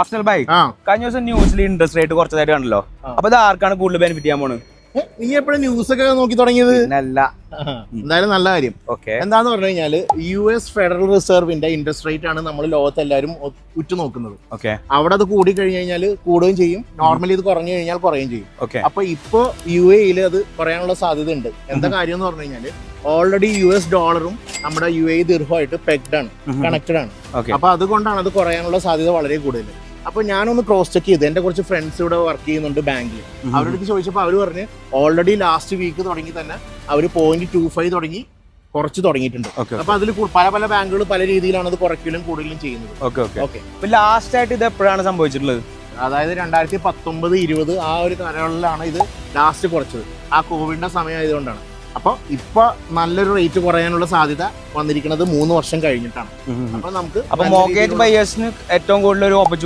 അഫ്സൽ ഭായ്, കഴിഞ്ഞ ദിവസം ന്യൂസിൽ ഇൻട്രസ്റ്റ് റേറ്റ് കുറച്ചതായിട്ട് കണ്ടല്ലോ. അപ്പൊ ഇത് ആർക്കാണ് കൂടുതൽ ബെനിഫിറ്റ് ചെയ്യാൻ പോണ്? നീ എപ്പോഴും ന്യൂസ് ഒക്കെ നോക്കി തുടങ്ങിയത്? എന്തായാലും നല്ല കാര്യം. എന്താന്ന് പറഞ്ഞു കഴിഞ്ഞാല് US ഫെഡറൽ റിസർവിന്റെ ഇൻട്രസ്റ്റ് റേറ്റ് ആണ് നമ്മൾ ലോകത്ത് എല്ലാവരും ഉറ്റുനോക്കുന്നത്. അവിടെ അത് കൂടി കഴിഞ്ഞു കഴിഞ്ഞാൽ കൂടുകയും ചെയ്യും, നോർമലി ഇത് കുറഞ്ഞു കഴിഞ്ഞാൽ കുറയുകയും ചെയ്യും. അപ്പൊ ഇപ്പോ UAE അത് കുറയാനുള്ള സാധ്യത ഉണ്ട്. എന്താ കാര്യം എന്ന് പറഞ്ഞു കഴിഞ്ഞാല് ഓൾറെഡി US ഡോളറും നമ്മുടെ UAE ദിർഹമായിട്ട് പെഗ്ഡ് ആണ്, കണക്റ്റഡ് ആണ്. അപ്പൊ അതുകൊണ്ടാണ് അത് കുറയാനുള്ള സാധ്യത വളരെ കൂടുതൽ. അപ്പൊ ഞാനൊന്ന് ക്രോസ് ചെക്ക് ചെയ്ത്, എന്റെ കുറച്ച് ഫ്രണ്ട്സ് ഇവിടെ വർക്ക് ചെയ്യുന്നുണ്ട് ബാങ്കിൽ. അവരോട് ചോദിച്ചപ്പോൾ അവർ പറഞ്ഞ് ഓൾറെഡി ലാസ്റ്റ് വീക്ക് തുടങ്ങി തന്നെ അവർ 0.25 തുടങ്ങി കുറച്ച് തുടങ്ങിയിട്ടുണ്ട്. അപ്പൊ അതിൽ പല പല ബാങ്കുകൾ പല രീതിയിലാണ് അത് കുറയ്ക്കലും കൂടുതലും ചെയ്യുന്നത്. ലാസ്റ്റ് ആയിട്ട് ഇത് എപ്പോഴാണ് സംഭവിച്ചിട്ടുള്ളത്? അതായത് 2019-20 ആ ഒരു കാലയളവിലാണ് ഇത് ലാസ്റ്റ് കുറച്ചത്. ആ കോവിഡിന്റെ സമയം ആയതുകൊണ്ടാണ്. അപ്പൊ ഇപ്പൊ നല്ലൊരു റേറ്റ് കുറയാനുള്ള സാധ്യത വന്നിരിക്കുന്നത് 3 വർഷം കഴിഞ്ഞിട്ടാണ്. അപ്പൊ നമുക്ക് മോർഗേജ് ബയേഴ്സിന് ഏറ്റവും കൂടുതൽ ഒരു ഓപ്പർച്യൂണിറ്റി